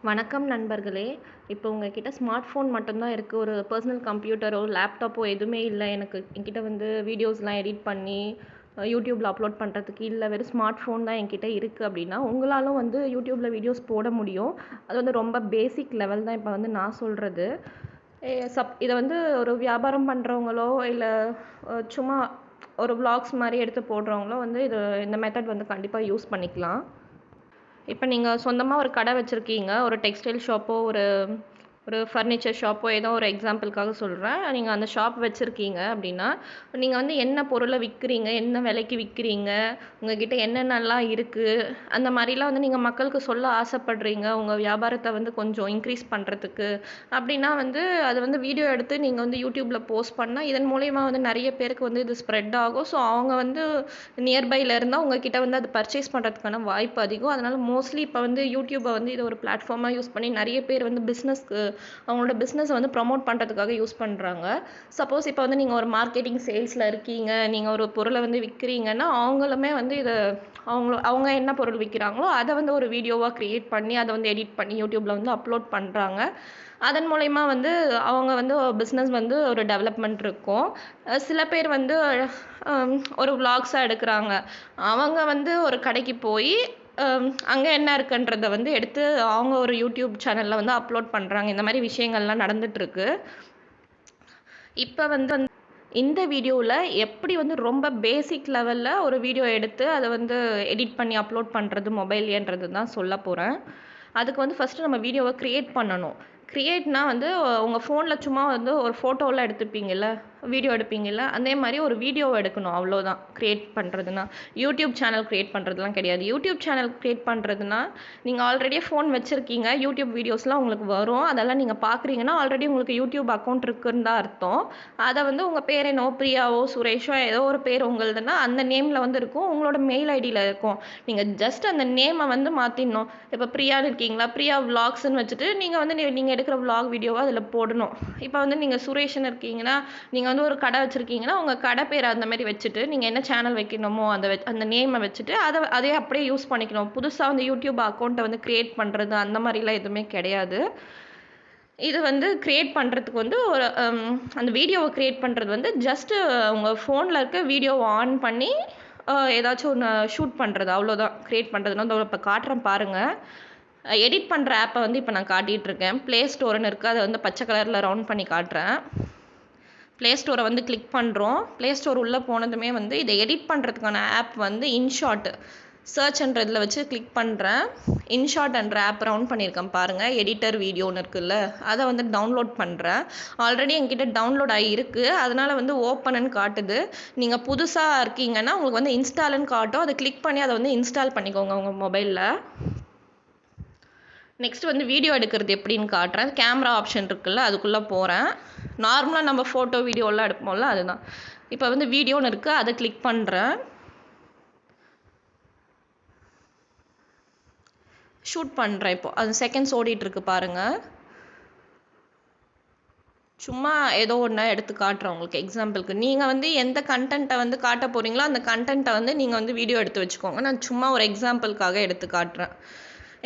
வணக்கம் நண்பர்களே. இப்போ உங்ககிட்ட ஸ்மார்ட் ஃபோன் மட்டும் தான் இருக்கு. ஒரு பர்சனல் கம்ப்யூட்டரோ, லேப்டாப்போ எதுவுமே இல்ல. என்கிட்ட வந்து வீடியோஸ்லாம் எடிட் பண்ணி யூடியூப்ல அப்லோட் பண்ணுறதுக்கு இல்ல. வெறும் ஸ்மார்ட் ஃபோன் தான் என்கிட்ட இருக்கு அப்படின்னா, உங்களாலும் வந்து யூடியூப்ல வீடியோஸ் போட முடியும். அது வந்து ரொம்ப பேசிக் லெவல் தான் இப்போ வந்து நான் சொல்றது. இத வந்து ஒரு வியாபாரம் பண்றவங்களோ, இல்ல சும்மா ஒரு விளாக்ஸ் மாரி எடுத்து போடுறவங்களோ வந்து இந்த மெத்தட் வந்து கண்டிப்பா யூஸ் பண்ணிக்கலாம். இப்போ நீங்கள் சொந்தமாக ஒரு கடை வச்சுருக்கீங்க, ஒரு டெக்ஸ்டைல் ஷாப்போ, ஒரு ஒரு ஃபர்னிச்சர் ஷாப்போ, ஏதோ ஒரு எக்ஸாம்பிளுக்காக சொல்கிறேன். நீங்கள் அந்த ஷாப் வச்சுருக்கீங்க அப்படின்னா, நீங்கள் வந்து என்ன பொருளை விற்கிறீங்க, என்ன விலைக்கு விற்கிறீங்க, உங்ககிட்ட என்னென்னலாம் இருக்குது, அந்த மாதிரிலாம் வந்து நீங்கள் மக்களுக்கு சொல்ல ஆசைப்படுறீங்க, உங்கள் வியாபாரத்தை வந்து கொஞ்சம் இன்க்ரீஸ் பண்ணுறதுக்கு அப்படின்னா வந்து அது வந்து வீடியோ எடுத்து நீங்கள் வந்து யூடியூப்பில் போஸ்ட் பண்ணால், இதன் மூலயமா வந்து நிறைய பேருக்கு வந்து இது ஸ்ப்ரெட் ஆகும். ஸோ அவங்க வந்து நியர்பையில் இருந்தால் உங்ககிட்ட வந்து அது பர்ச்சேஸ் பண்ணுறதுக்கான வாய்ப்பு அதிகம். அதனால் மோஸ்ட்லி இப்போ வந்து யூடியூப்பை வந்து இது ஒரு பிளாட்ஃபார்மாக யூஸ் பண்ணி நிறைய பேர் வந்து அவங்களோட பிஸ்னஸை வந்து ப்ரமோட் பண்ணுறதுக்காக யூஸ் பண்ணுறாங்க. சப்போஸ் இப்போ வந்து நீங்கள் ஒரு மார்க்கெட்டிங் சேல்ஸில் இருக்கீங்க, நீங்கள் ஒரு பொருளை வந்து விற்கிறீங்கன்னா, அவங்களுமே வந்து அவங்க என்ன பொருள் விற்கிறாங்களோ அதை வந்து ஒரு வீடியோவாக க்ரியேட் பண்ணி அதை வந்து எடிட் பண்ணி யூடியூப்பில் வந்து அப்லோட் பண்ணுறாங்க. அதன் மூலயமா வந்து அவங்க வந்து பிஸ்னஸ் வந்து ஒரு டெவலப்மெண்ட் இருக்கும். சில பேர் வந்து ஒரு விளாக்ஸாக எடுக்கிறாங்க. அவங்க வந்து ஒரு கடைக்கு போய் அங்கே என்ன இருக்குன்றத வந்து எடுத்து அவங்க ஒரு யூடியூப் சேனலில் வந்து அப்லோட் பண்ணுறாங்க. இந்த மாதிரி விஷயங்கள்லாம் நடந்துகிட்ருக்கு. இப்போ வந்து இந்த வீடியோவில் எப்படி வந்து ரொம்ப பேசிக் லெவலில் ஒரு வீடியோ எடுத்து அதை வந்து எடிட் பண்ணி அப்லோட் பண்ணுறது மொபைல்ன்றது தான் சொல்ல போகிறேன். அதுக்கு வந்து ஃபஸ்ட்டு நம்ம வீடியோவை க்ரியேட் பண்ணணும். க்ரியேட்னா வந்து உங்கள் ஃபோனில் சும்மா வந்து ஒரு ஃபோட்டோலாம் எடுத்துப்பீங்கள்ல, வீடியோ எடுப்பீங்கள்ல, அதே மாதிரி ஒரு வீடியோவை எடுக்கணும். அவ்வளோதான் க்ரியேட் பண்ணுறதுனா. யூடியூப் சேனல் க்ரியேட் பண்ணுறதுலாம் கிடையாது. யூடியூப் சேனல் க்ரியேட் பண்ணுறதுனா நீங்கள் ஆல்ரெடியே ஃபோன் வச்சுருக்கீங்க, யூடியூப் வீடியோஸ்லாம் உங்களுக்கு வரும், அதெல்லாம் நீங்கள் பார்க்குறீங்கன்னா ஆல்ரெடி உங்களுக்கு யூடியூப் அக்கௌண்ட் இருக்குன்னு தான் அர்த்தம். அதை வந்து உங்கள் பேர் என்னவோ பிரியாவோ சுரேஷோ ஏதோ ஒரு பேர் உங்களுதுன்னா அந்த நேமில் வந்து இருக்கும், உங்களோட மெயில் ஐடியில் இருக்கும். நீங்கள் ஜஸ்ட் அந்த நேமை வந்து மாற்றிடணும். இப்போ பிரியான்னு இருக்கீங்களா, பிரியா விளாக்ஸ்ன்னு வச்சுட்டு நீங்கள் வந்து நீங்கள் எடுக்கிற விளாக் வீடியோவை அதில் போடணும். இப்போ வந்து நீங்கள் சுரேஷ்ன்னு இருக்கீங்கன்னா, நீங்கள் வந்து ஒரு கடை வச்சுருக்கீங்கன்னா உங்கள் கடை பேர் அந்த மாதிரி வச்சுட்டு நீங்கள் என்ன சேனல் வைக்கணுமோ அந்த நேமை வச்சுட்டு அதே அப்படியே யூஸ் பண்ணிக்கணும். புதுசாக வந்து யூடியூப் அக்கௌண்ட்டை வந்து க்ரியேட் பண்ணுறது அந்த மாதிரிலாம் எதுவுமே கிடையாது. இது வந்து க்ரியேட் பண்ணுறதுக்கு வந்து ஒரு அந்த வீடியோவை க்ரியேட் பண்ணுறது வந்து ஜஸ்ட்டு உங்கள் ஃபோனில் இருக்க வீடியோவை ஆன் பண்ணி ஏதாச்சும் ஒன்று ஷூட் பண்ணுறது, அவ்வளோதான் க்ரியேட் பண்ணுறதுனா. வந்து இப்போ காட்டுறேன் பாருங்கள். எடிட் பண்ணுற ஆப்பை வந்து இப்போ நான் காட்டிகிட்ருக்கேன். ப்ளே ஸ்டோர்னு இருக்குது, அதை வந்து பச்சை கலரில் ரவுண்ட் பண்ணி காட்டுறேன். ப்ளே ஸ்டோரை வந்து கிளிக் பண்ணுறோம். ப்ளே ஸ்டோர் உள்ளே போனதுமே வந்து இதை எடிட் பண்ணுறதுக்கான ஆப் வந்து இன்ஷாட் சர்ச்ன்றதில் வச்சு கிளிக் பண்ணுறேன். இன்ஷாட் என்ற ஆப் ரவுண்ட் பண்ணியிருக்கேன் பாருங்கள். எடிட்டர் வீடியோன்னு இருக்குல்ல, அதை வந்து டவுன்லோட் பண்ணுறேன். ஆல்ரெடி என்கிட்ட டவுன்லோட் ஆகி இருக்குது, அதனால் வந்து ஓப்பனுன்னு காட்டுது. நீங்கள் புதுசாக இருக்கீங்கன்னா உங்களுக்கு வந்து இன்ஸ்டால்னு காட்டும், அதை கிளிக் பண்ணி அதை வந்து இன்ஸ்டால் பண்ணிக்கோங்க உங்கள் மொபைலில். நெக்ஸ்ட் வந்து வீடியோ எடுக்கிறது எப்படின்னு காட்டுறேன். கேமரா ஆப்ஷன் இருக்குல்ல, அதுக்குள்ளே போகிறேன். நார்மலாக நம்ம ஃபோட்டோ வீடியோலாம் எடுப்போம்ல, அதுதான். இப்போ வந்து வீடியோன்னு இருக்குது, அதை கிளிக் பண்ணுறேன். ஷூட் பண்ணுறேன். இப்போ அது செகண்ட்ஸ் ஓடிட்டுருக்கு பாருங்கள். சும்மா ஏதோ ஒன்று எடுத்து காட்டுறேன் உங்களுக்கு எக்ஸாம்பிளுக்கு. நீங்கள் வந்து எந்த கண்டென்ட்டை வந்து காட்ட போகிறீங்களோ அந்த கண்டென்ட்டை வந்து நீங்கள் வந்து வீடியோ எடுத்து வச்சுக்கோங்க. நான் சும்மா ஒரு எக்ஸாம்பிளுக்காக எடுத்து காட்டுறேன்.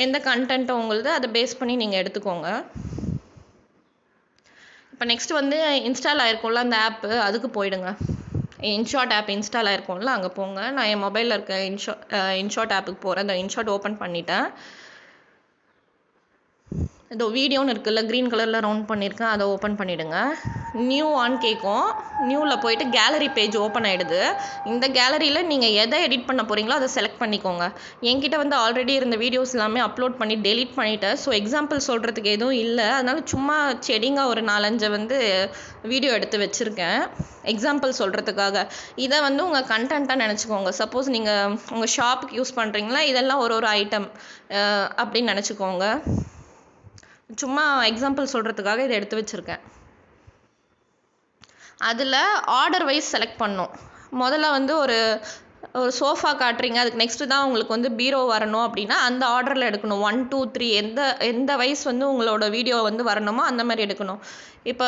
எந்த கண்டென்ட்டை உங்களுது அதை பேஸ் பண்ணி நீங்கள் எடுத்துக்கோங்க. இப்போ நெக்ஸ்ட் வந்து இன்ஸ்டால் ஆகிருக்கும்ல அந்த ஆப்பு, அதுக்கு போயிடுங்க. இன்ஷாட் ஆப் இன்ஸ்டால் ஆகிருக்கும்ல, அங்கே போங்க. நான் என் மொபைலில் இருக்க இன்ஷாட் ஆப்புக்கு போகிறேன். இந்த இன்ஷாட் ஓப்பன் பண்ணிட்டேன். இதோ வீடியோன்னு இருக்குல்ல, க்ரீன் கலரில் ரவுண்ட் பண்ணியிருக்கேன், அதை ஓப்பன் பண்ணிவிடுங்க. நியூ ஆன் கேட்கும். நியூவில் போயிட்டு கேலரி பேஜ் ஓப்பன் ஆகிடுது. இந்த கேலரியில் நீங்கள் எதை எடிட் பண்ண போகிறீங்களோ அதை செலக்ட் பண்ணிக்கோங்க. என்கிட்ட வந்து ஆல்ரெடி இருந்த வீடியோஸ் எல்லாமே அப்லோட் பண்ணி டெலீட் பண்ணிவிட்டேன். ஸோ எக்ஸாம்பிள் சொல்கிறதுக்கு எதுவும் இல்லை, அதனால் சும்மா செடிங்காக ஒரு 4-5 வந்து வீடியோ எடுத்து வச்சுருக்கேன் எக்ஸாம்பிள் சொல்கிறதுக்காக. இதை வந்து உங்கள் கண்டென்ட்டாக நினச்சிக்கோங்க. சப்போஸ் நீங்கள் உங்கள் ஷாப்புக்கு யூஸ் பண்ணுறீங்களா, இதெல்லாம் ஒரு ஐட்டம் அப்படின்னு நினச்சிக்கோங்க. சும்மா எக்ஸாம்பிள் சொல்கிறதுக்காக இதை எடுத்து வச்சுருக்கேன். அதில் ஆர்டர் வைஸ் செலக்ட் பண்ணோம். முதல்ல வந்து ஒரு ஒரு சோஃபா காட்டுறீங்க, அதுக்கு நெக்ஸ்ட்டு தான் உங்களுக்கு வந்து பீரோ வரணும் அப்படின்னா அந்த ஆர்டரில் எடுக்கணும். 1, 2, 3 எந்த எந்த வைஸ் வந்து உங்களோட வீடியோ வந்து வரணுமோ அந்த மாதிரி எடுக்கணும். இப்போ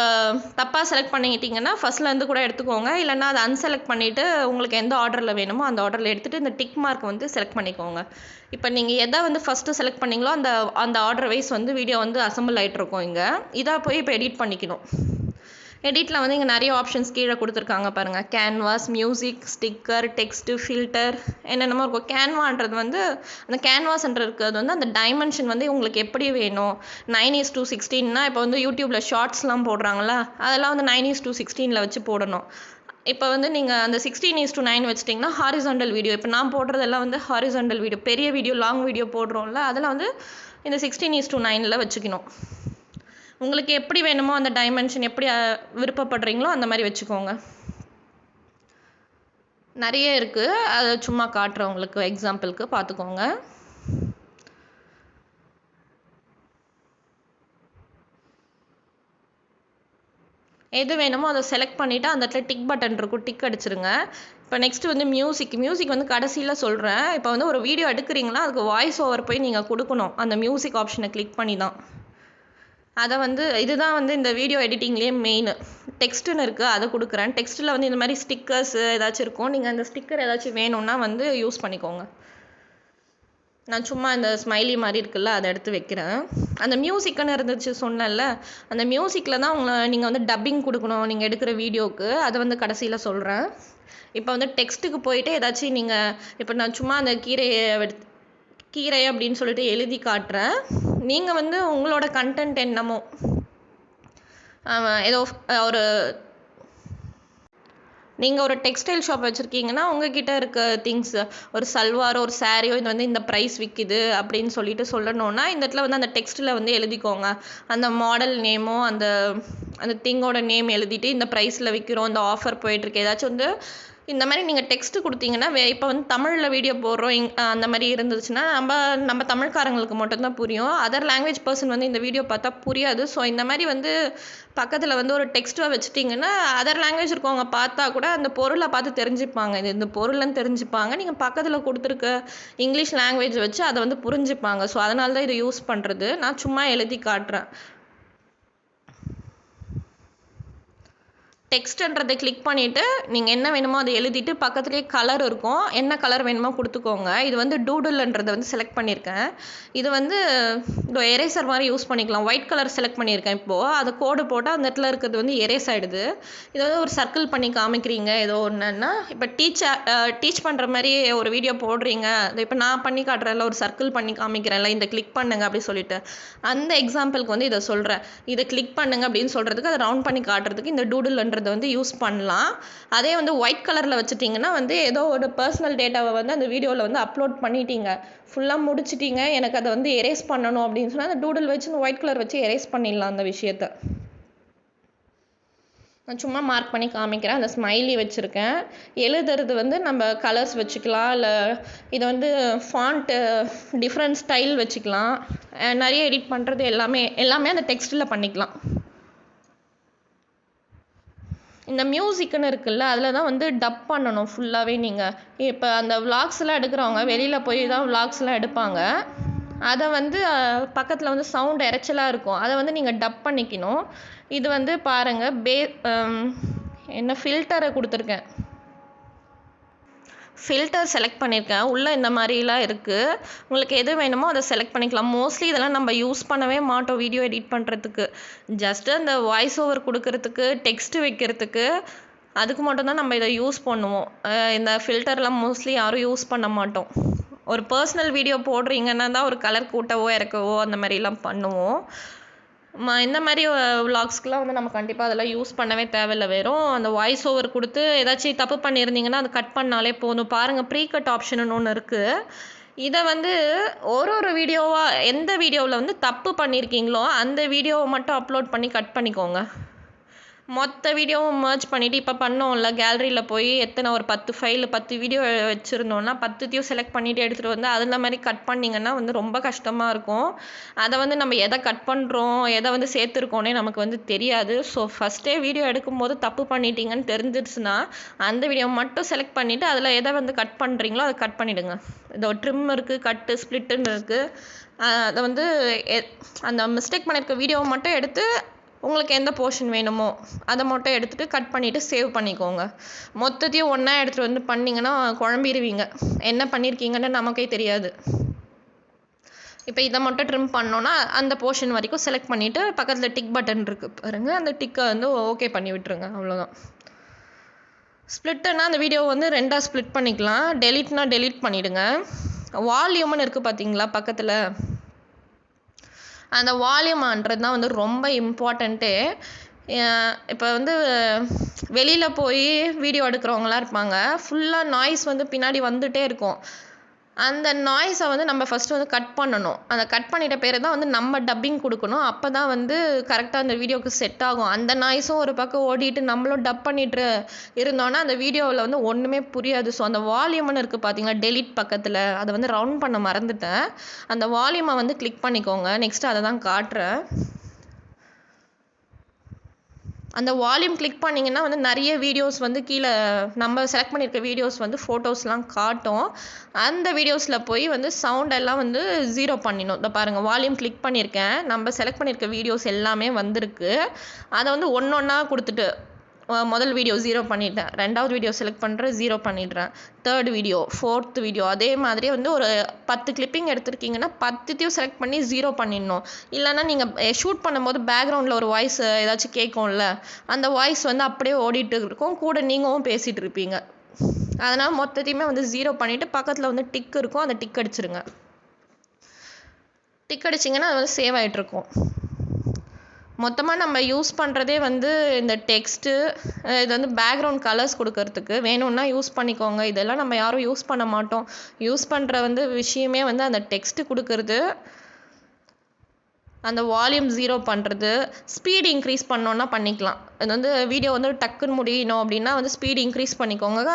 தப்பாக செலக்ட் பண்ணிக்கிட்டிங்கன்னா ஃபஸ்ட்லேருந்து கூட எடுத்துக்கோங்க. இல்லைன்னா அதை அன்செலக்ட் பண்ணிவிட்டு உங்களுக்கு எந்த ஆர்டரில் வேணுமோ அந்த ஆர்டரில் எடுத்துகிட்டு இந்த டிக் மார்க் வந்து செலக்ட் பண்ணிக்கோங்க. இப்போ நீங்கள் எதை வந்து ஃபஸ்ட்டு செலக்ட் பண்ணீங்களோ அந்த அந்த ஆர்டர் வைஸ் வந்து வீடியோ வந்து அசம்பிள் ஆகிட்டு இருக்கும். இங்கே இதாக போய் இப்போ எடிட் பண்ணிக்கணும். எடிட்டில் வந்து இங்கே நிறைய ஆப்ஷன்ஸ் கீழே கொடுத்துருக்காங்க பாருங்கள். Canvas, music, sticker, text, filter என்னென்னமோ இருக்கும். கேன்வான்றது வந்து அந்த கேன்வாஸ்ன்ற இருக்கிறது வந்து அந்த டைமென்ஷன் வந்து உங்களுக்கு எப்படி வேணும். 9:16னா இப்போ வந்து யூடியூப்பில் ஷார்ட்ஸ்லாம் போடுறாங்களா, அதெல்லாம் வந்து 9:16 வச்சு போடணும். இப்போ வந்து நீங்கள் அந்த 16:9 வச்சிட்டிங்கன்னா ஹாரிசாண்டல் வீடியோ, இப்போ நான் போடுறதெல்லாம் வந்து ஹாரிசாண்டல் வீடியோ, பெரிய வீடியோ லாங் வீடியோ போடுறோம்ல, அதில் வந்து இந்த 16:9 வச்சுக்கணும். உங்களுக்கு எப்படி வேணுமோ அந்த டைமென்ஷன் எப்படி விருப்பப்படுறீங்களோ அந்த மாதிரி வச்சுக்கோங்க. நிறைய இருக்குது, அதை சும்மா காட்டுறேன் உங்களுக்கு எக்ஸாம்பிளுக்கு பார்த்துக்கோங்க. எது வேணுமோ அதை செலக்ட் பண்ணிவிட்டு அந்த இடத்துல டிக் பட்டன் இருக்கும், டிக் அடிச்சிருங்க. இப்போ நெக்ஸ்ட்டு வந்து மியூசிக் வந்து கடைசியில் சொல்கிறேன். இப்போ வந்து ஒரு வீடியோ எடுக்கிறீங்களா, அதுக்கு வாய்ஸ் ஓவர் போய் நீங்கள் கொடுக்கணும். அந்த மியூசிக் ஆப்ஷனை கிளிக் பண்ணி தான். அதை வந்து இதுதான் வந்து இந்த வீடியோ எடிட்டிங்லேயே மெயின். டெக்ஸ்ட்டுன்னு இருக்குது, அதை கொடுக்குறேன். டெக்ஸ்ட்டில் வந்து இந்த மாதிரி ஸ்டிக்கர்ஸ் ஏதாச்சும் இருக்கும். நீங்கள் அந்த ஸ்டிக்கர் ஏதாச்சும் வேணும்னா வந்து யூஸ் பண்ணிக்கோங்க. நான் சும்மா இந்த ஸ்மைலி மாதிரி இருக்குல்ல, அதை எடுத்து வைக்கிறேன். அந்த மியூசிக்குன்னு இருந்துச்சு சொன்னேன்ல, அந்த மியூசிக்கில் தான் நீங்கள் வந்து டப்பிங் கொடுக்கணும் நீங்கள் எடுக்கிற வீடியோவுக்கு. அதை வந்து கடைசியில் சொல்கிறேன். இப்போ வந்து டெக்ஸ்ட்டுக்கு போயிட்டு ஏதாச்சும் நீங்கள் இப்போ நான் சும்மா அந்த கீரை அப்படின்னு சொல்லிட்டு எழுதி காட்டுறேன். நீங்கள் வந்து உங்களோட கண்டென்ட் என்னமோ ஏதோ ஒரு நீங்கள் ஒரு டெக்ஸ்டைல் ஷாப் வச்சுருக்கீங்கன்னா உங்ககிட்ட இருக்க திங்ஸ் ஒரு சல்வாரோ ஒரு சாரியோ இது வந்து இந்த ப்ரைஸ் விற்கிது அப்படின்னு சொல்லிட்டு சொல்லணுன்னா இந்த இடத்துல வந்து அந்த டெக்ஸ்ட்டில் வந்து எழுதிக்கோங்க. அந்த மாடல் நேமோ அந்த அந்த திங்கோட நேம் எழுதிட்டு இந்த ப்ரைஸில் விற்கிறோம், இந்த ஆஃபர் போயிட்டுருக்கு, ஏதாச்சும் வந்து இந்த மாதிரி நீங்கள் டெக்ஸ்ட்டு கொடுத்தீங்கன்னா இப்போ வந்து தமிழில் வீடியோ போடுறோம் அந்த மாதிரி இருந்துச்சுன்னா நம்ம தமிழ்காரங்களுக்கு மட்டும்தான் புரியும். அதர் லாங்குவேஜ் பர்சன் வந்து இந்த வீடியோ பார்த்தா புரியாது. ஸோ இந்த மாதிரி வந்து பக்கத்தில் வந்து ஒரு டெக்ஸ்ட்டாக வச்சுட்டிங்கன்னா அதர் லாங்குவேஜ் இருக்கவங்க பார்த்தா கூட அந்த பொருளை பார்த்து தெரிஞ்சுப்பாங்க. இது இந்த பொருள்னு தெரிஞ்சுப்பாங்க. நீங்கள் பக்கத்தில் கொடுத்துருக்க இங்கிலீஷ் லாங்குவேஜ் வச்சு அதை வந்து புரிஞ்சுப்பாங்க. ஸோ அதனால தான் இதை யூஸ் பண்ணுறது. நான் சும்மா எழுதி காட்டுறேன். டெக்ஸ்ட்ன்றதை கிளிக் பண்ணிவிட்டு நீங்கள் என்ன வேணுமோ அதை எழுதிட்டு பக்கத்துலேயே கலர் இருக்கும், என்ன கலர் வேணுமோ கொடுத்துக்கோங்க. இது வந்து டூடுல்ன்றதை வந்து செலக்ட் பண்ணியிருக்கேன். இது வந்து இந்த எரேசர் மாதிரி யூஸ் பண்ணிக்கலாம். ஒயிட் கலர் செலக்ட் பண்ணியிருக்கேன். இப்போது அதை கோடு போட்டால் அந்த இடத்துல இருக்கிறது வந்து எரேஸ் ஆகிடுது. இதை வந்து ஒரு சர்க்கிள் பண்ணி காமிக்கிறீங்க ஏதோ ஒன்றுன்னா, இப்போ டீச் பண்ணுற மாதிரி ஒரு வீடியோ போடுறீங்க, அதை இப்போ நான் பண்ணி காட்டுறேன்ல, ஒரு சர்க்கிள் பண்ணி காமிக்கிறேன்ல, இந்த கிளிக் பண்ணுங்க அப்படி சொல்லிட்டு அந்த எக்ஸாம்பிளுக்கு வந்து இதை சொல்கிறேன். இதை கிளிக் பண்ணுங்க அப்படின்னு சொல்கிறதுக்கு அதை ரவுண்ட் பண்ணி காட்டுறதுக்கு இந்த டூடுல்ன்ற வந்து யூஸ் பண்ணலாம். அதே வந்து ஒயிட் கலரில் வச்சுட்டிங்கன்னா வந்து ஏதோ ஒரு பர்சனல் டேட்டாவை வந்து அந்த வீடியோவில் வந்து அப்லோட் பண்ணிட்டீங்க, ஃபுல்லாக முடிச்சிட்டிங்க, எனக்கு அதை வந்து எரேஸ் பண்ணணும் அப்படின்னு சொன்னால் அந்த டூடுல் வச்சு இந்த ஒயிட் கலர் வச்சு எரேஸ் பண்ணிடலாம் அந்த விஷயத்தை. நான் சும்மா மார்க் பண்ணி காமிக்கிறேன். அந்த ஸ்மைலி வச்சுருக்கேன். எழுதுறது வந்து நம்ம கலர்ஸ் வச்சுக்கலாம், இல்லை இதை வந்து ஃபாண்ட்டு டிஃப்ரெண்ட் ஸ்டைல் வச்சுக்கலாம். நிறைய எடிட் பண்ணுறது எல்லாமே அந்த டெக்ஸ்ட்டில் பண்ணிக்கலாம். இந்த மியூசிக்குன்னு இருக்குல்ல, அதில் தான் வந்து டப் பண்ணணும் ஃபுல்லாகவே. நீங்கள் இப்போ அந்த விளாக்ஸ்லாம் எடுக்கிறவங்க வெளியில் போய் தான் விளாக்ஸ்லாம் எடுப்பாங்க. அதை வந்து பக்கத்தில் வந்து சவுண்ட் இரைச்சலாக இருக்கும், அதை வந்து நீங்கள் டப் பண்ணிக்கணும். இது வந்து பாருங்கள் என்ன ஃபில்டரை கொடுத்துருக்கேன், ஃபில்டர் செலக்ட் பண்ணியிருக்கேன். உள்ளே இந்த மாதிரிலாம் இருக்குது. உங்களுக்கு எது வேணுமோ அதை செலக்ட் பண்ணிக்கலாம். மோஸ்ட்லி இதெல்லாம் நம்ம யூஸ் பண்ணவே மாட்டோம் வீடியோ எடிட் பண்ணுறதுக்கு. ஜஸ்ட்டு அந்த வாய்ஸ் ஓவர் கொடுக்கறதுக்கு, டெக்ஸ்ட்டு வைக்கிறதுக்கு, அதுக்கு மட்டும்தான் நம்ம இதை யூஸ் பண்ணுவோம். இந்த ஃபில்டர்லாம் மோஸ்ட்லி யாரும் யூஸ் பண்ண மாட்டோம். ஒரு பர்சனல் வீடியோ போடுறீங்கன்னா தான் ஒரு கலர் கூட்டவோ இறக்கவோ அந்த மாதிரிலாம் பண்ணுவோம். இந்த மாதிரி விளாக்ஸ்க்குலாம் வந்து நம்ம கண்டிப்பாக அதெல்லாம் யூஸ் பண்ணவே தேவையில்லை. வெறும் அந்த வாய்ஸ் ஓவர் கொடுத்து ஏதாச்சும் தப்பு பண்ணியிருந்தீங்கன்னா அதை கட் பண்ணாலே போதும். பாருங்கள், ப்ரீ கட் ஆப்ஷனுன்னு ஒன்று இருக்குது. இதை வந்து ஒரு வீடியோவாக எந்த வீடியோவில் வந்து தப்பு பண்ணியிருக்கீங்களோ அந்த வீடியோவை மட்டும் அப்லோட் பண்ணி கட் பண்ணிக்கோங்க. மொத்த வீடியோவும் மர்ஜ் பண்ணிவிட்டு இப்போ பண்ணோம்ல கேலரியில் போய் எத்தனை ஒரு 10 ஃபைல் 10 வீடியோ வச்சுருந்தோன்னா 10த்தையும் செலக்ட் பண்ணிவிட்டு எடுத்துகிட்டு வந்து அதில் மாதிரி கட் பண்ணிங்கன்னா வந்து ரொம்ப கஷ்டமாக இருக்கும். அதை வந்து நம்ம எதை கட் பண்ணுறோம் எதை வந்து சேர்த்துருக்கோன்னே நமக்கு வந்து தெரியாது. ஸோ ஃபஸ்ட்டே வீடியோ எடுக்கும்போது தப்பு பண்ணிட்டீங்கன்னு தெரிஞ்சிடுச்சுன்னா அந்த வீடியோ மட்டும் செலக்ட் பண்ணிவிட்டு அதில் எதை வந்து கட் பண்ணுறீங்களோ அதை கட் பண்ணிவிடுங்க. இதோ ட்ரிம் இருக்குது, கட்டு, ஸ்ப்ளிட்டுன்னு இருக்குது. அதை வந்து அந்த மிஸ்டேக் பண்ணியிருக்க வீடியோவை மட்டும் எடுத்து உங்களுக்கு எந்த போர்ஷன் வேணுமோ அதை மட்டும் எடுத்துகிட்டு கட் பண்ணிவிட்டு சேவ் பண்ணிக்கோங்க. மொத்தத்தையும் ஒன்றா எடுத்துகிட்டு வந்து பண்ணிங்கன்னா குழம்பிடுவீங்க. என்ன பண்ணியிருக்கீங்கன்னு நமக்கே தெரியாது. இப்போ இதை மட்டும் ட்ரிம் பண்ணோன்னா அந்த போர்ஷன் வரைக்கும் செலக்ட் பண்ணிவிட்டு பக்கத்தில் டிக் பட்டன் இருக்குது பாருங்கள், அந்த டிக்கை வந்து ஓகே பண்ணி விட்டுருங்க. அவ்வளோதான். ஸ்ப்ளிட்டுன்னா அந்த வீடியோவை வந்து 2ஆக ஸ்ப்ளிட் பண்ணிக்கலாம். டெலிட்னா டெலிட் பண்ணிவிடுங்க. வால்யூம்னு இருக்குது பார்த்தீங்களா பக்கத்தில், அந்த வால்யூம்ன்றது தான் வந்து ரொம்ப இம்பார்ட்டண்ட்டு. இப்போ வந்து வெளியில் போய் வீடியோ எடுக்கிறவங்களாம் இருப்பாங்க, ஃபுல்லாக நாய்ஸ் வந்து பின்னாடி வந்துகிட்டே இருக்கும். அந்த நாய்ஸை வந்து நம்ம ஃபஸ்ட்டு வந்து கட் பண்ணணும். அந்த கட் பண்ணிட்ட பேர் தான் வந்து நம்ம டப்பிங் கொடுக்கணும். அப்போ தான் வந்து கரெக்டாக அந்த வீடியோவுக்கு செட் ஆகும். அந்த நாய்ஸும் ஒரு பக்கம் ஓடிட்டு நம்மளும் டப் பண்ணிட்டு இருந்தோன்னா அந்த வீடியோவில் வந்து ஒன்றுமே புரியாது. ஸோ அந்த வால்யூம்னு இருக்குது பார்த்தீங்களா டெலிட் பக்கத்தில், அதை வந்து ரவுண்ட் பண்ண மறந்துட்டேன். அந்த வால்யூமை வந்து கிளிக் பண்ணிக்கோங்க. நெக்ஸ்ட்டு அதை தான் காட்டுறேன். அந்த வால்யூம் கிளிக் பண்ணிங்கன்னா வந்து நிறைய வீடியோஸ் வந்து கீழே நம்ம செலக்ட் பண்ணியிருக்க வீடியோஸ் வந்து ஃபோட்டோஸ்லாம் காட்டும். அந்த வீடியோஸில் போய் வந்து சவுண்டெல்லாம் வந்து 0 பண்ணிடணும். இதை பாருங்கள், வால்யூம் கிளிக் பண்ணியிருக்கேன், நம்ம செலக்ட் பண்ணியிருக்க வீடியோஸ் எல்லாமே வந்திருக்கு. அதை வந்து ஒன்றா கொடுத்துட்டு முதல் வீடியோ 0 பண்ணிட்டேன், 2வது வீடியோ செலக்ட் பண்ணுறேன் 0 பண்ணிடுறேன், 3rd வீடியோ 4th வீடியோ அதே மாதிரி வந்து ஒரு 10 கிளிப்பிங் எடுத்திருக்கீங்கன்னா 10த்தையும் செலக்ட் பண்ணி 0 பண்ணிடணும். இல்லைன்னா நீங்கள் ஷூட் பண்ணும்போது பேக்ரவுண்டில் ஒரு வாய்ஸ் ஏதாச்சும் கேட்கும்ல, அந்த வாய்ஸ் வந்து அப்படியே ஓடிட்டு இருக்கும், கூட நீங்களும் பேசிகிட்டு இருப்பீங்க. அதனால் மொத்தத்தையுமே வந்து 0 பண்ணிவிட்டு பக்கத்தில் வந்து டிக் இருக்கும், அந்த டிக் அடிச்சிருங்க. டிக் அடிச்சிங்கன்னா அது வந்து சேவ் ஆகிட்ருக்கும். மொத்தமாக நம்ம யூஸ் பண்ணுறதே வந்து இந்த டெக்ஸ்ட்டு, இது வந்து பேக்ரவுண்ட் கலர்ஸ் கொடுக்கறதுக்கு வேணும்னா யூஸ் பண்ணிக்கோங்க. இதெல்லாம் நம்ம யாரும் யூஸ் பண்ண மாட்டோம். யூஸ் பண்ணுற வந்து விஷயமே வந்து அந்த டெக்ஸ்ட்டு கொடுக்கறது, அந்த வால்யூம் 0 பண்ணுறது, ஸ்பீடு இன்க்ரீஸ் பண்ணோன்னா பண்ணிக்கலாம். அது வந்து வீடியோ வந்து டக்குன்னு முடியணும் அப்படின்னா வந்து ஸ்பீடு இன்க்ரீஸ் பண்ணிக்கோங்க.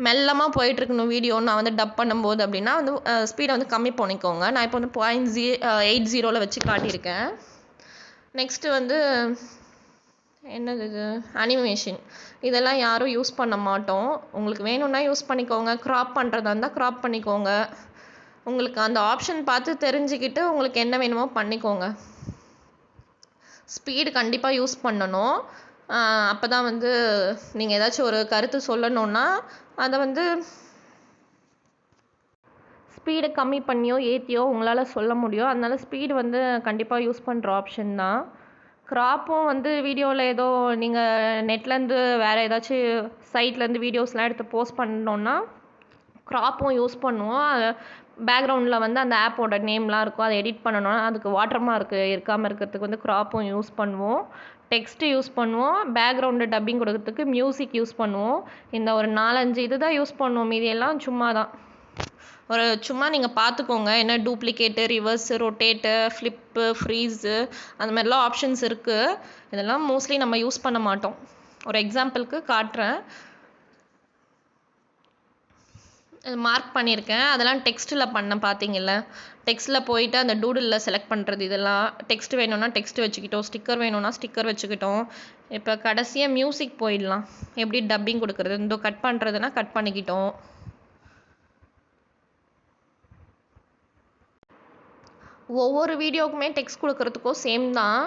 மெல்லமாக போயிட்டுருக்கணும் வீடியோ நான் வந்து டப் பண்ணும்போது அப்படின்னா வந்து ஸ்பீடை வந்து கம்மி பண்ணிக்கோங்க. நான் இப்போ வந்து 0.80 வச்சு காட்டியிருக்கேன். நெக்ஸ்ட்டு வந்து என்னது இது, அனிமேஷன். இதெல்லாம் யாரும் யூஸ் பண்ண மாட்டோம். உங்களுக்கு வேணும்னா யூஸ் பண்ணிக்கோங்க. க்ராப் பண்ணுறதா இருந்தால் க்ராப் பண்ணிக்கோங்க. உங்களுக்கு அந்த ஆப்ஷன் பார்த்து தெரிஞ்சுக்கிட்டு உங்களுக்கு என்ன வேணுமோ பண்ணிக்கோங்க. ஸ்பீடு கண்டிப்பாக யூஸ் பண்ணணும். அப்போ தான் வந்து நீங்கள் ஏதாச்சும் ஒரு கருத்து சொல்லணுன்னா அதை வந்து ஸ்பீடை கம்மி பண்ணியோ ஏற்றியோ உங்களால் சொல்ல முடியும். அதனால ஸ்பீடு வந்து கண்டிப்பாக யூஸ் பண்ணுற ஆப்ஷன் தான். க்ராப்பும் வந்து வீடியோவில் ஏதோ நீங்கள் நெட்லேருந்து வேறு ஏதாச்சும் சைட்லேருந்து வீடியோஸ்லாம் எடுத்து போஸ்ட் பண்ணோன்னா க்ராப்பும் யூஸ் பண்ணுவோம். பேக்ரவுண்டில் வந்து அந்த ஆப்போட நேம்லாம் இருக்கும், அதை எடிட் பண்ணணும்னா அதுக்கு வாட்டர் மார்க் இருக்காமல் இருக்கிறதுக்கு வந்து க்ராப்பும் யூஸ் பண்ணுவோம். டெக்ஸ்ட்டு யூஸ் பண்ணுவோம். பேக்ரவுண்டு டப்பிங் கொடுக்கறதுக்கு மியூசிக் யூஸ் பண்ணுவோம். இந்த ஒரு 4-5 இது தான் யூஸ் பண்ணுவோம். மீதியெல்லாம் சும்மா தான். சும்மா நீங்கள் பார்த்துக்கோங்க, என்ன duplicate, reverse, rotate, flip, freeze அந்த மாதிரிலாம் ஆப்ஷன்ஸ் இருக்குது. இதெல்லாம் மோஸ்ட்லி நம்ம யூஸ் பண்ண மாட்டோம். ஒரு எக்ஸாம்பிளுக்கு காட்டுறேன். மார்க் பண்ணியிருக்கேன், அதெல்லாம் டெக்ஸ்ட்டில் பண்ண பார்த்தீங்கல்ல. டெக்ஸ்ட்டில் போயிட்டு அந்த டூடில் செலக்ட் பண்ணுறது, இதெல்லாம் டெக்ஸ்ட் வேணும்னா டெக்ஸ்ட் வச்சுக்கிட்டோம், ஸ்டிக்கர் வேணும்னா ஸ்டிக்கர் வச்சுக்கிட்டோம். இப்போ கடைசியாக மியூசிக் போயிடலாம். எப்படி டப்பிங் கொடுக்குறது, இந்த கட் பண்ணுறதுனா கட் பண்ணிக்கிட்டோம். ஒவ்வொரு வீடியோக்குமே டெக்ஸ்ட் கொடுக்கறதுக்கும் சேம் தான்.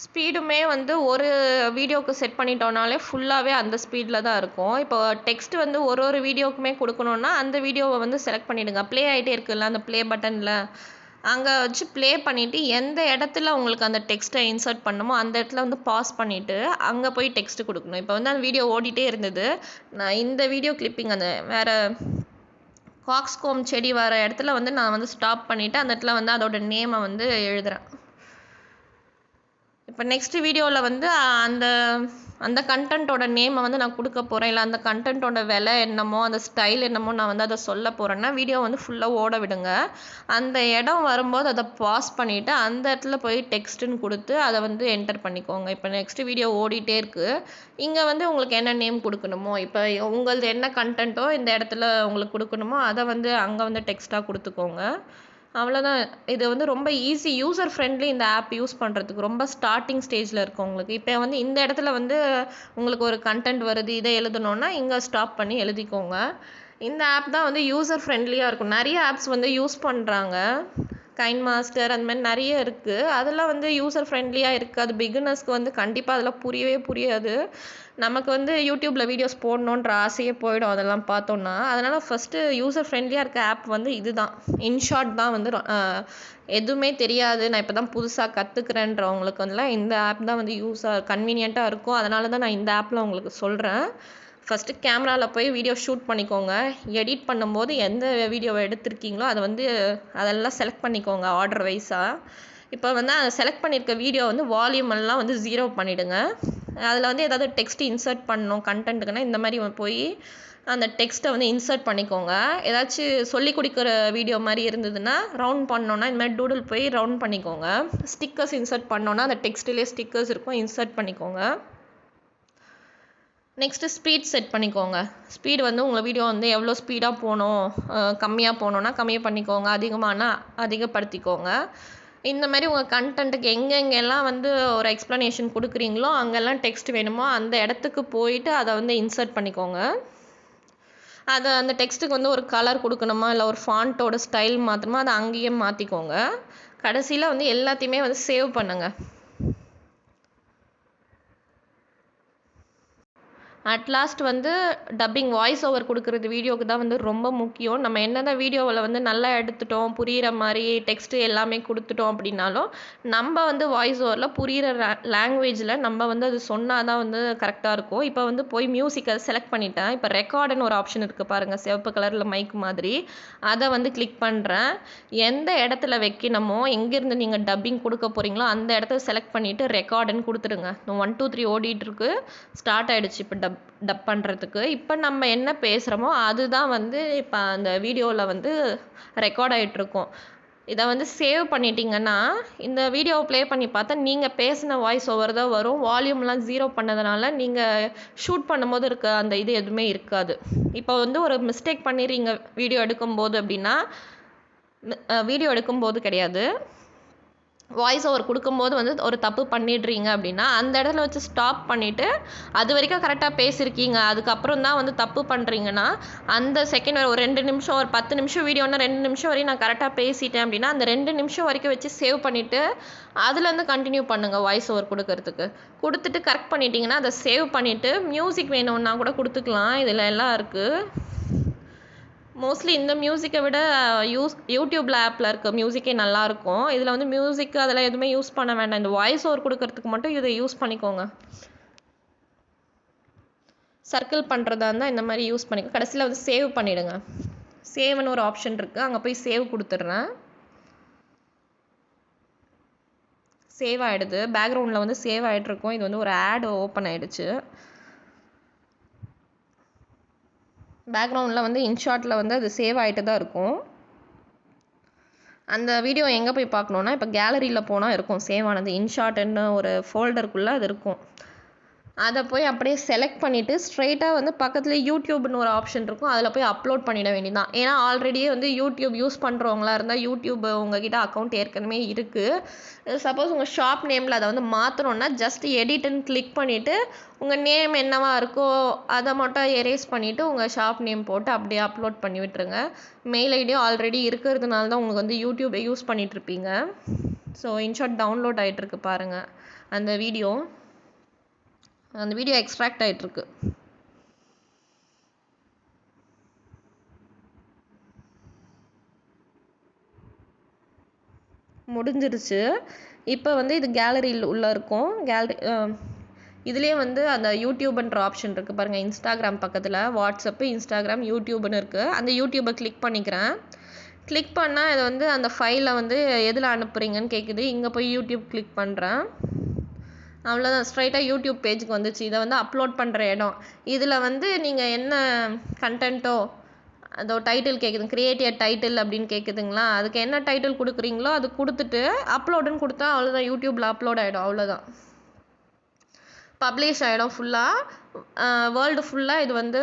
ஸ்பீடுமே வந்து ஒரு வீடியோவுக்கு செட் பண்ணிட்டோம்னாலே ஃபுல்லாகவே அந்த ஸ்பீடில் தான் இருக்கும். இப்போ டெக்ஸ்ட் வந்து ஒரு வீடியோக்குமே கொடுக்கணுன்னா அந்த வீடியோவை வந்து செலக்ட் பண்ணிவிடுங்க. ப்ளே ஆகிட்டே இருக்குல்ல அந்த ப்ளே பட்டனில், அங்கே வச்சு ப்ளே பண்ணிவிட்டு எந்த இடத்துல உங்களுக்கு அந்த டெக்ஸ்ட்டை இன்சர்ட் பண்ணணுமோ அந்த இடத்துல வந்து பாஸ் பண்ணிவிட்டு அங்கே போய் டெக்ஸ்ட்டு கொடுக்கணும். இப்போ வந்து அந்த வீடியோ ஓடிட்டே இருந்தது, நான் இந்த வீடியோ கிளிப்பிங் அந்த வேறு காக்ஸ்கோம் செடி வர இடத்துல வந்து நான் வந்து ஸ்டாப் பண்ணிவிட்டு அந்த இடத்துல வந்து அதோட நேமை வந்து எழுதுகிறேன். இப்போ நெக்ஸ்ட் வீடியோவில் வந்து அந்த அந்த கண்டென்ட்டோட நேமை வந்து நான் கொடுக்க போகிறேன், இல்லை அந்த கண்டென்ட்டோட விலை என்னமோ அந்த ஸ்டைல் என்னமோ நான் வந்து அதை சொல்ல போகிறேன்னா வீடியோ வந்து ஃபுல்லாக ஓட விடுங்க. அந்த இடம் வரும்போது அதை பாஸ் பண்ணிவிட்டு அந்த இடத்துல போய் டெக்ஸ்ட்டுன்னு கொடுத்து அதை வந்து என்டர் பண்ணிக்கோங்க. இப்போ நெக்ஸ்ட்டு வீடியோ ஓடிட்டே இருக்குது, இங்கே வந்து உங்களுக்கு என்ன நேம் கொடுக்கணுமோ, இப்போ உங்களது என்ன கண்டென்ட்டோ இந்த இடத்துல உங்களுக்கு கொடுக்கணுமோ அதை வந்து அங்கே வந்து டெக்ஸ்ட்டாக கொடுத்துக்கோங்க. அவ்வளோதான். இது வந்து ரொம்ப ஈஸி, யூசர் ஃப்ரெண்ட்லி. இந்த ஆப் யூஸ் பண்ணுறதுக்கு ரொம்ப ஸ்டார்டிங் ஸ்டேஜில் இருக்கவங்களுக்கு. இப்போ வந்து இந்த இடத்துல வந்து உங்களுக்கு ஒரு கண்டென்ட் வருது, இதை எழுதணுன்னா இங்கே ஸ்டாப் பண்ணி எழுதிக்கோங்க. இந்த ஆப் தான் வந்து யூசர் ஃப்ரெண்ட்லியாக இருக்கும். நிறைய ஆப்ஸ் வந்து யூஸ் பண்ணுறாங்க, கைன் மாஸ்டர் அந்த மாதிரி நிறைய இருக்குது. அதெல்லாம் வந்து யூசர் ஃப்ரெண்ட்லியாக இருக்காது. பிகினர்ஸ்க்கு வந்து கண்டிப்பாக அதெல்லாம் புரியவே புரியாது. நமக்கு வந்து யூடியூப்பில் வீடியோஸ் போடணுன்ற ஆசையே போயிடும் அதெல்லாம் பார்த்தோன்னா. அதனால் ஃபஸ்ட்டு யூசர் ஃப்ரெண்ட்லியாக இருக்க ஆப் வந்து இதுதான். இன்ஷார்ட் தான் வந்து எதுவுமே தெரியாது, நான் இப்போ தான் புதுசாக கற்றுக்கிறேன்றவங்களுக்கு வந்துலாம் இந்த ஆப் தான் வந்து கன்வீனியண்ட்டாக இருக்கும். அதனால தான் நான் இந்த ஆப்பில் உங்களுக்கு சொல்கிறேன். ஃபஸ்ட்டு கேமராவில் போய் வீடியோ ஷூட் பண்ணிக்கோங்க. எடிட் பண்ணும்போது எந்த வீடியோவை எடுத்திருக்கீங்களோ அதை வந்து அதெல்லாம் செலக்ட் பண்ணிக்கோங்க ஆர்டர் வைஸாக. இப்போ வந்து அதை செலக்ட் பண்ணியிருக்க வீடியோ வந்து வால்யூம் எல்லாம் வந்து 0 பண்ணிவிடுங்க. அதில் வந்து ஏதாவது டெக்ஸ்ட் இன்சர்ட் பண்ணணும் கண்டென்ட்டுக்குன்னா இந்த மாதிரி போய் அந்த டெக்ஸ்ட்டை வந்து இன்சர்ட் பண்ணிக்கோங்க. ஏதாச்சும் சொல்லி கொடுக்குற வீடியோ மாதிரி இருந்ததுன்னா ரவுண்ட் பண்ணோன்னா இந்த மாதிரி டூடில் போய் ரவுண்ட் பண்ணிக்கோங்க. ஸ்டிக்கர்ஸ் இன்சர்ட் பண்ணோன்னா அந்த டெக்ஸ்ட்லேயே ஸ்டிக்கர்ஸ் இருக்கும், இன்சர்ட் பண்ணிக்கோங்க. நெக்ஸ்ட்டு ஸ்பீட் செட் பண்ணிக்கோங்க. ஸ்பீடு வந்து உங்கள் வீடியோ வந்து எவ்வளோ ஸ்பீடாக போகணும், கம்மியாக போகணுன்னா கம்மியாக பண்ணிக்கோங்க, அதிகமானா அதிகப்படுத்திக்கோங்க. இந்த மாதிரி உங்கள் கண்டென்ட்டுக்கு எங்கெங்கெல்லாம் வந்து ஒரு எக்ஸ்ப்ளனேஷன் கொடுக்குறீங்களோ அங்கெல்லாம் டெக்ஸ்ட் வேணுமோ அந்த இடத்துக்கு போயிட்டு அதை வந்து இன்சர்ட் பண்ணிக்கோங்க. அதை அந்த டெக்ஸ்ட்டுக்கு வந்து ஒரு கலர் கொடுக்கணுமா இல்லை ஒரு ஃபாண்ட்டோட ஸ்டைல் மாற்றணுமா அதை அங்கேயே மாற்றிக்கோங்க. கடைசியில் வந்து எல்லாத்தையுமே வந்து சேவ் பண்ணுங்கள். அட் லாஸ்ட் வந்து டப்பிங் வாய்ஸ் ஓவர் கொடுக்குறது வீடியோவுக்கு தான் வந்து ரொம்ப முக்கியம். நம்ம என்ன தான் வீடியோவில் வந்து நல்லா எடுத்துட்டோம், புரிகிற மாதிரி டெக்ஸ்ட்டு எல்லாமே கொடுத்துட்டோம் அப்படின்னாலும் நம்ம வந்து வாய்ஸ் ஓவரில் புரிகிற லாங்குவேஜில் நம்ம வந்து அது சொன்னால் தான் வந்து கரெக்டாக இருக்கும். இப்போ வந்து போய் மியூசிக்கை செலக்ட் பண்ணிட்டேன். இப்போ ரெக்கார்டுன்னு ஒரு ஆப்ஷன் இருக்குது பாருங்கள், சிவப்பு கலரில் மைக் மாதிரி. அதை வந்து கிளிக் பண்ணுறேன். எந்த இடத்துல வைக்கணுமோ, எங்கேருந்து நீங்கள் டப்பிங் கொடுக்க போகிறீங்களோ அந்த இடத்த செலக்ட் பண்ணிவிட்டு ரெக்கார்டுன்னு கொடுத்துருங்க. 1 2 3 ஓடிட்டுருக்கு, ஸ்டார்ட் ஆகிடுச்சு இப்போ டப் பண்ணுறதுக்கு. இப்போ நம்ம என்ன பேசுகிறோமோ அதுதான் வந்து இப்போ அந்த வீடியோவில் வந்து ரெக்கார்ட் ஆகிட்ருக்கும். இதை வந்து சேவ் பண்ணிட்டீங்கன்னா இந்த வீடியோவை ப்ளே பண்ணி பார்த்தா நீங்கள் பேசின வாய்ஸ் ஓவர் தான் வரும். வால்யூம்லாம் 0 பண்ணதுனால நீங்கள் ஷூட் பண்ணும்போது இருக்க அந்த இது எதுவுமே இருக்காது. இப்போ வந்து ஒரு மிஸ்டேக் பண்ணிடுறீங்க வீடியோ எடுக்கும்போது அப்படின்னா, வீடியோ எடுக்கும்போது கிடையாது, வாய்ஸ் ஓவர் கொடுக்கும்போது வந்து ஒரு தப்பு பண்ணிடுறீங்க அப்படின்னா அந்த இடத்துல வச்சு ஸ்டாப் பண்ணிவிட்டு அது வரைக்கும் கரெக்டாக பேசியிருக்கீங்க, அதுக்கப்புறம் தான் வந்து தப்பு பண்ணுறீங்கன்னா அந்த செகண்ட் ஒரு 2 நிமிஷம், ஒரு 10 நிமிஷம் வீடியோன்னா 2 நிமிஷம் வரையும் நான் கரெக்டாக பேசிட்டேன் அப்படின்னா அந்த 2 நிமிஷம் வரைக்கும் வச்சு சேவ் பண்ணிவிட்டு அதுலேருந்து கண்டினியூ பண்ணுங்கள் வாய்ஸ் ஓவர் கொடுக்கறதுக்கு. கொடுத்துட்டு கரெக்ட் பண்ணிட்டீங்கன்னா அதை சேவ் பண்ணிவிட்டு மியூசிக் வேணும்னா கூட கொடுத்துக்கலாம். இதில் எல்லாம் இருக்குது. மோஸ்ட்லி இந்த மியூசிக்கை விட யூடியூப்பில் ஆப்பில் இருக்க மியூசிக்கே நல்லாயிருக்கும். இதில் வந்து மியூசிக் அதெல்லாம் எதுவுமே யூஸ் பண்ண வேண்டாம். இந்த வாய்ஸ் ஓவர் கொடுக்கறதுக்கு மட்டும் இதை யூஸ் பண்ணிக்கோங்க. சர்க்கிள் பண்ணுறதா இருந்தால் இந்த மாதிரி யூஸ் பண்ணிக்கோ. கடைசியில் வந்து சேவ் பண்ணிவிடுங்க. சேவ்னு ஒரு ஆப்ஷன் இருக்குது, அங்கே போய் சேவ் கொடுத்துட்றேன். சேவ் ஆகிடுது, பேக்ரவுண்டில் வந்து சேவ் ஆகிட்ருக்கும். இது வந்து ஒரு ஆட் ஓப்பன் ஆகிடுச்சு. பேக்ரவுண்டில் வந்து இன்ஷாட்டில் வந்து அது சேவ் ஆகிட்டு தான் இருக்கும். அந்த வீடியோ எங்கே போய் பார்க்கணுன்னா இப்போ கேலரியில் போனால் இருக்கும் சேவ் ஆனது. இன்ஷாட்டுன்னு ஒரு ஃபோல்டருக்குள்ளே அது இருக்கும். அதை போய் அப்படியே செலக்ட் பண்ணிவிட்டு ஸ்ட்ரெயிட்டாக வந்து பக்கத்தில் யூடியூப்னு ஒரு ஆப்ஷன் இருக்கும், அதில் போய் அப்லோட் பண்ணிட வேண்டியதான். ஏன்னா ஆல்ரெடியே வந்து யூடியூப் யூஸ் பண்ணுறவங்களா இருந்தால் யூடியூப் உங்ககிட்ட அக்கௌண்ட் ஏற்கனவே இருக்குது. சப்போஸ் உங்கள் ஷாப் நேமில் அதை வந்து மாற்றணுன்னா ஜஸ்ட் எடிட்டுன்னு கிளிக் பண்ணிவிட்டு உங்கள் நேம் என்னவா இருக்கோ அதை மட்டும் எரேஸ் பண்ணிவிட்டு உங்கள் ஷாப் நேம் போட்டு அப்படியே அப்லோட் பண்ணி விட்டுருங்க. மெயில் ஐடியும் ஆல்ரெடி இருக்கிறதுனால தான் உங்களுக்கு வந்து யூடியூப்பை யூஸ் பண்ணிகிட்ருப்பீங்க. ஸோ இன்ஷாட் டவுன்லோட் ஆகிட்டுருக்கு பாருங்கள். அந்த வீடியோ எக்ஸ்ட்ராக்ட் ஆகிட்டுருக்கு. முடிஞ்சிருச்சு. இப்போ வந்து இது கேலரியில் உள்ளே இருக்கும். இதுலேயே வந்து அந்த யூடியூப்ன்ற ஆப்ஷன் இருக்குது பாருங்கள். இன்ஸ்டாகிராம் பக்கத்தில் வாட்ஸ்அப்பு, இன்ஸ்டாகிராம், யூடியூப்னு இருக்குது. அந்த யூடியூப்பை கிளிக் பண்ணிக்கிறேன். கிளிக் பண்ணால் இது வந்து அந்த ஃபைலை வந்து எதில் அனுப்புகிறீங்கன்னு கேட்குது. இங்கே போய் யூடியூப் கிளிக் பண்ணுறேன். அவ்வளோதான், ஸ்ட்ரைட்டாக யூடியூப் பேஜுக்கு வந்துச்சு. இதை வந்து அப்லோட் பண்ணுற இடம். இதில் வந்து நீங்கள் என்ன கண்டென்ட்டோ, அதோ டைட்டில் கேட்குது, கிரியேட் எ டைட்டில் அப்படின்னு கேட்குதுங்களா, அதுக்கு என்ன டைட்டில் கொடுக்குறீங்களோ அது கொடுத்துட்டு அப்லோடுன்னு கொடுத்தா அவ்வளோதான், யூடியூப்பில் அப்லோட் ஆகிடும். அவ்வளோதான், பப்ளிஷ் ஆகிடும் ஃபுல்லாக. வேர்ல்டு ஃபுல்லாக இது வந்து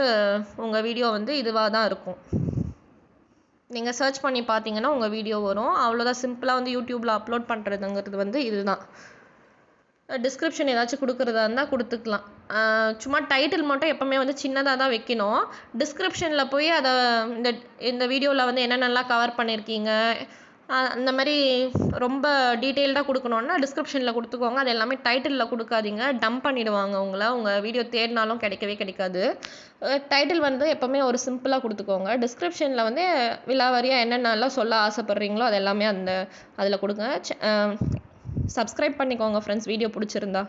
உங்கள் வீடியோ வந்து இதுவாக தான் இருக்கும். நீங்கள் சர்ச் பண்ணி பார்த்தீங்கன்னா உங்கள் வீடியோ வரும். அவ்வளோதான், சிம்பிளாக வந்து யூடியூப்பில் அப்லோட் பண்ணுறதுங்கிறது வந்து இதுதான். டிஸ்கிரிப்ஷன் ஏதாச்சும் கொடுக்குறதா இருந்தால் கொடுத்துக்கலாம். சும்மா டைட்டில் மட்டும் எப்போவுமே வந்து சின்னதாக தான் வைக்கணும். டிஸ்கிரிப்ஷனில் போய் அதை இந்த இந்த வீடியோவில் வந்து என்னென்னலாம் கவர் பண்ணியிருக்கீங்க, அந்த மாதிரி ரொம்ப டீட்டெயில்டாக கொடுக்கணுன்னா டிஸ்கிரிப்ஷனில் கொடுத்துக்கோங்க. அது எல்லாமே டைட்டிலில் கொடுக்காதீங்க, டம்ப் பண்ணிவிடுவாங்க உங்களை. உங்கள் வீடியோ தேடினாலும் கிடைக்கவே கிடைக்காது. டைட்டில் வந்து எப்போவுமே ஒரு சிம்பிளாக கொடுத்துக்கோங்க. டிஸ்கிரிப்ஷனில் வந்து விலாவாரியாக என்னென்னலாம் சொல்ல ஆசைப்பட்றீங்களோ அது எல்லாமே அதில் கொடுங்க. சப்ஸ்கிரைப் பண்ணிக்கோங்க ஃப்ரெண்ட்ஸ், வீடியோ பிடிச்சிருந்தா.